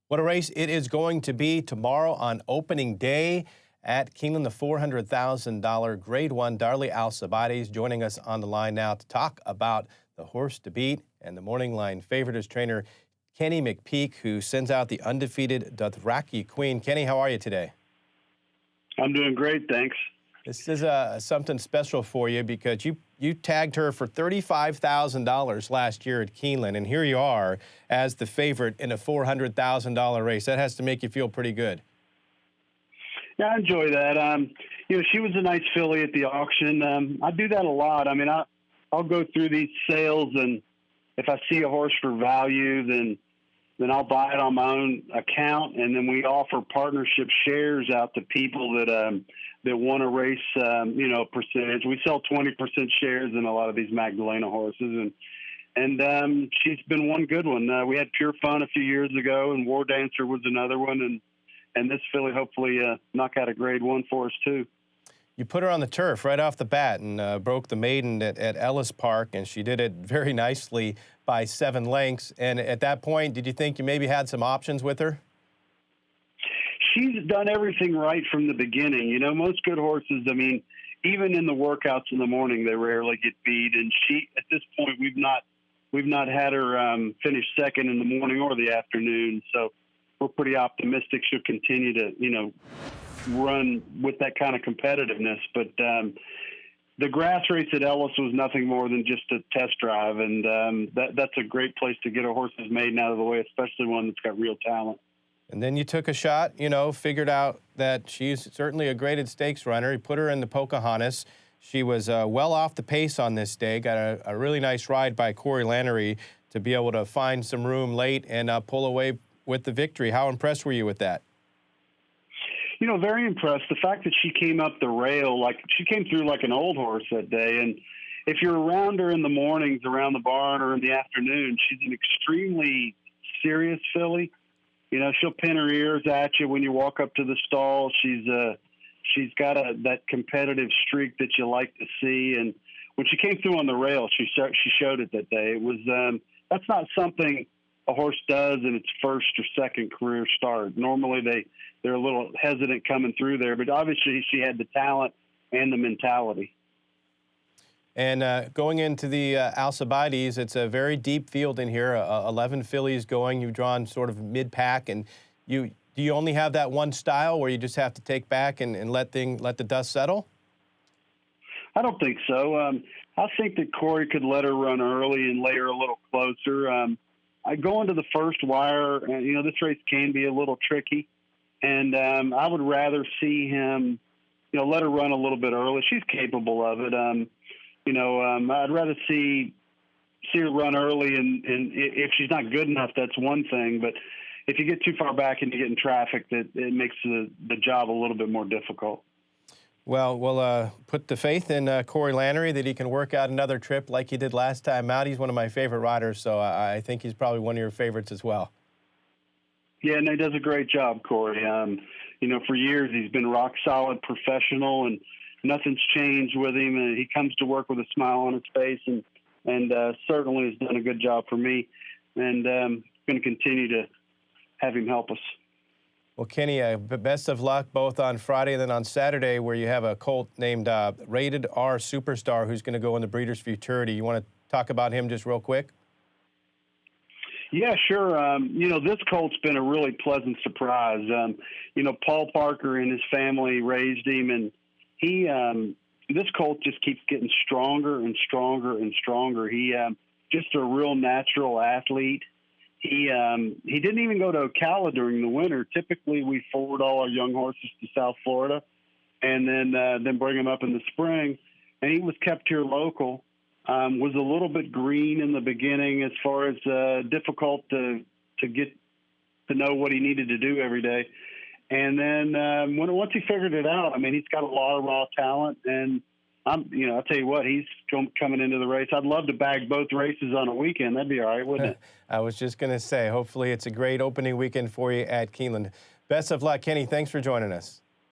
What a race it is going to be tomorrow on opening day at Keeneland, the $400,000 Grade 1 Darley Alcibiades joining us on the line now to talk about the horse to beat, and the morning line favorite is trainer Kenny McPeek, who sends out the undefeated Dothraki Queen. Kenny, how are you today? I'm doing great, thanks. This is something special for you because you tagged her for $35,000 last year at Keeneland, and here you are as the favorite in a $400,000 race. That has to make you feel pretty good. Yeah, I enjoy that. She was a nice filly at the auction. I do that a lot. I mean, I'll go through these sales, and if I see a horse for value, then I'll buy it on my own account, and then we offer partnership shares out to people that want to race, percentage. We sell 20% shares in a lot of these Magdalena horses, and she's been one good one. We had Pure Fun a few years ago, and War Dancer was another one, and this filly hopefully knock out a Grade 1 for us too. You put her on the turf right off the bat and broke the maiden at Ellis Park, and she did it very nicely by 7 lengths. And at that point, did you think you maybe had some options with her? She's done everything right from the beginning. You know, most good horses, I mean, even in the workouts in the morning, they rarely get beat. And she, at this point, we've not had her finish second in the morning or the afternoon. So we're pretty optimistic she'll continue to, run with that kind of competitiveness. But the grass race at Ellis was nothing more than just a test drive. And that's a great place to get a horse's maiden out of the way, especially one that's got real talent. And then you took a shot, figured out that she's certainly a graded stakes runner. You put her in the Pocahontas. She was well off the pace on this day, got a really nice ride by Corey Lannery to be able to find some room late and pull away with the victory. How impressed were you with that? Very impressed. The fact that she came up the rail, like she came through like an old horse that day. And if you're around her in the mornings around the barn or in the afternoon, she's an extremely serious filly. She'll pin her ears at you when you walk up to the stall. She's got that competitive streak that you like to see. And when she came through on the rail, she showed it that day. It was that's not something a horse does in its first or second career start. Normally they're a little hesitant coming through there, but obviously she had the talent and the mentality. And going into the Alcibiades, it's a very deep field in here, 11 fillies going. You've drawn sort of mid-pack, and do you only have that one style where you just have to take back and let the dust settle? I don't think so. I think that Corey could let her run early and lay her a little closer. I go into the first wire, and this race can be a little tricky, and I would rather see him, let her run a little bit early. She's capable of it. I'd rather see her run early, and if she's not good enough, that's one thing. But if you get too far back and you get in traffic, it makes the job a little bit more difficult. Well, we'll put the faith in Corey Lannery that he can work out another trip like he did last time out. He's one of my favorite riders, so I think he's probably one of your favorites as well. Yeah, and he does a great job, Corey. For years he's been rock solid professional, and nothing's changed with him. And he comes to work with a smile on his face, and certainly has done a good job for me. And going to continue to have him help us. Well, Kenny, best of luck both on Friday and then on Saturday, where you have a colt named Rated R Superstar who's going to go in the Breeders' Futurity. You want to talk about him just real quick? Yeah, sure. This colt's been a really pleasant surprise. Paul Parker and his family raised him, and this colt just keeps getting stronger and stronger and stronger. He just a real natural athlete. He didn't even go to Ocala during the winter. Typically, we forward all our young horses to South Florida, and then bring them up in the spring. And he was kept here local. Was a little bit green in the beginning as far as difficult to get to know what he needed to do every day. And then once he figured it out, I mean, he's got a lot of raw talent, and I'll tell you what, he's coming into the race. I'd love to bag both races on a weekend. That'd be all right, wouldn't it? I was just going to say, hopefully it's a great opening weekend for you at Keeneland. Best of luck, Kenny. Thanks for joining us.